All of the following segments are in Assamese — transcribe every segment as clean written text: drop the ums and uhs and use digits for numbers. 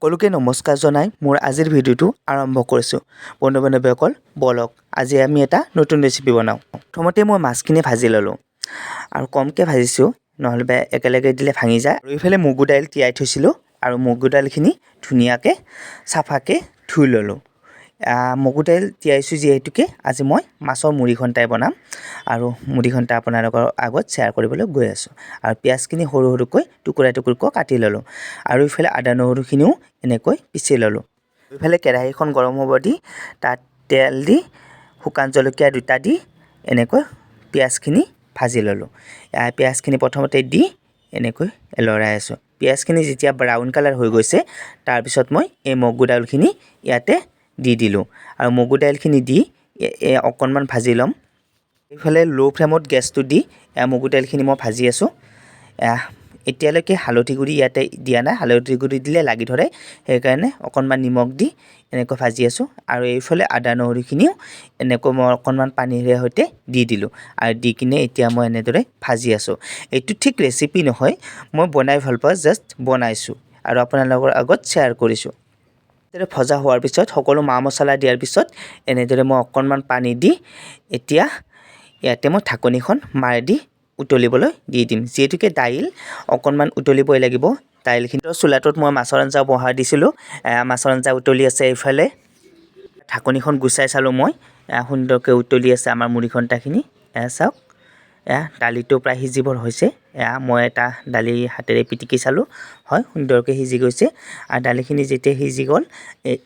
সকলোকে নমস্কাৰ জনাই মোৰ আজিৰ ভিডিঅ'টো আৰম্ভ কৰিছোঁ। বন্ধু-বান্ধৱীসকল বলক আজি আমি এটা নতুন ৰেচিপি বনাওঁ। প্ৰথমতে মই মাছখিনি ভাজি ল'লোঁ আৰু কমকৈ ভাজিছোঁ নহ'লে একেলগে দিলে ভাঙি যায়। আৰু এইফালে মগু দাইল তিয়াই থৈছিলোঁ আৰু মগু দাইলখিনি ধুনীয়াকৈ চাফাকৈ ধুই ল'লোঁ। মগু দাইল তিয়াইছোঁ যিহেতুকে আজি মই মাছৰ মুড়ি ঘণ্টাই বনাম আৰু মুড়ি ঘণ্টা আপোনালোকৰ আগত শ্বেয়াৰ কৰিবলৈ গৈ আছোঁ। আৰু পিঁয়াজখিনি সৰু সৰুকৈ টুকুৰা কাটি ল'লোঁ আৰু ইফালে আদা নহৰুখিনিও এনেকৈ পিচি ল'লোঁ। ইফালে কেৰাহীখন গৰম হ'ব দি তাত তেল দি শুকান জলকীয়া দুটা দি এনেকৈ পিঁয়াজখিনি ভাজি ল'লোঁ। পিঁয়াজখিনি প্ৰথমতে দি এনেকৈ লৰাই আছোঁ। পিঁয়াজখিনি যেতিয়া ব্ৰাউন কালাৰ হৈ গৈছে তাৰপিছত মই এই মগু দাইলখিনি ইয়াতে দি দিলোঁ আৰু মগু দাইলখিনি দি অকণমান ভাজি ল'ম। এইফালে ল' ফ্লেমত গেছটো দি মগু দাইলখিনি মই ভাজি আছোঁ। এতিয়ালৈকে হালধি গুড়ি ইয়াতে দিয়া নাই, হালধি গুড়ি দিলে লাগি ধৰে, সেইকাৰণে অকণমান নিমখ দি এনেকৈ ভাজি আছোঁ। আৰু এইফালে আদা নহৰুখিনিও এনেকৈ মই অকণমান পানীৰে সৈতে দি দিলোঁ আৰু দি কিনে এতিয়া মই এনেদৰে ভাজি আছোঁ। এইটো ঠিক ৰেচিপি নহয়, মই বনাই ভাল পাওঁ, জাষ্ট বনাইছোঁ আৰু আপোনালোকৰ আগত শ্বেয়াৰ কৰিছোঁ। এনেদৰে ভজা হোৱাৰ পিছত সকলো মা মছলা দিয়াৰ পিছত এনেদৰে মই অকণমান পানী দি এতিয়া ইয়াতে মই ঢাকনিখন মাৰি দি উতলিবলৈ দি দিম। যিহেতুকে দাইল অকণমান উতলিবই লাগিব। দাইলখিনি চোলাটোত মই মাছৰ আঞ্জা বহাই দিছিলোঁ। মাছৰ আঞ্জা উতলি আছে। এইফালে ঢাকনিখন গুচাই চালোঁ মই, সুন্দৰকৈ উতলি আছে আমাৰ মুড়ি ঘণ্টাখিনি। চাওক দালিটো প্ৰায় সিজিবৰ হৈছে। মই এটা দালি হাতেৰে পিটিকি চালোঁ, হয় সুন্দৰকৈ সিজি গৈছে। আৰু দালিখিনি যেতিয়া সিজি গ'ল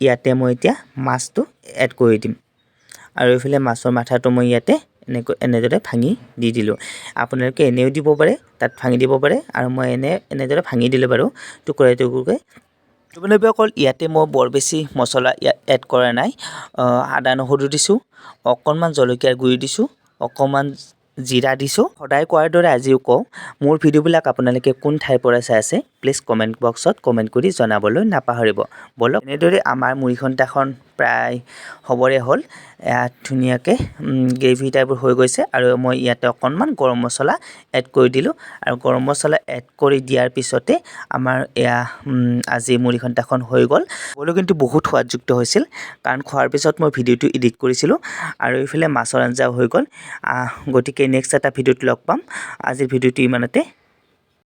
ইয়াতে মই এতিয়া মাছটো এড কৰি দিম আৰু এইফালে মাছৰ মাথাটো মই ইয়াতে এনেদৰে ভাঙি দি দিলোঁ। আপোনালোকে এনেও দিব পাৰে, তাত ভাঙি দিব পাৰে আৰু মই এনেদৰে ভাঙি দিলোঁ বাৰু টুকুৰাকৈ। বন্ধুসকল ইয়াতে মই বৰ বেছি মছলা এড কৰা নাই। আদা নহৰু দিছোঁ, অকণমান জলকীয়াৰ গুড়ি দিছোঁ, অকণমান জিৰা দিছোঁ। সদায় কোৱাৰ দৰে আজিও কওঁ, মোৰ ভিডিঅ'বিলাক আপোনালোকে কোন ঠাইৰ পৰা চাই আছে প্লিজ কমেণ্ট বক্সত কমেণ্ট কৰি জনাবলৈ নাপাহৰিব। বলক এনেদৰে আমাৰ মুড়ি ঘণ্টাখন প্ৰায় হ'বৰে হ'ল। ধুনীয়াকৈ গ্ৰেভি টাইপৰ হৈ গৈছে আৰু মই ইয়াতে অকণমান গৰম মছলা এড কৰি দিলোঁ আৰু গৰম মছলা এড কৰি দিয়াৰ পিছতে আমাৰ আজি মুড়ি ঘণ্টাখন হৈ গ'ল। হ'লেও কিন্তু বহুত সোৱাদযুক্ত হৈছিল, কাৰণ খোৱাৰ পিছত মই ভিডিঅ'টো এডিট কৰিছিলোঁ আৰু এইফালে মাছৰ আঞ্জাও হৈ গ'ল। গতিকে নেক্সট এটা ভিডিঅ'ত লগ পাম। আজিৰ ভিডিঅ'টো ইমানতে।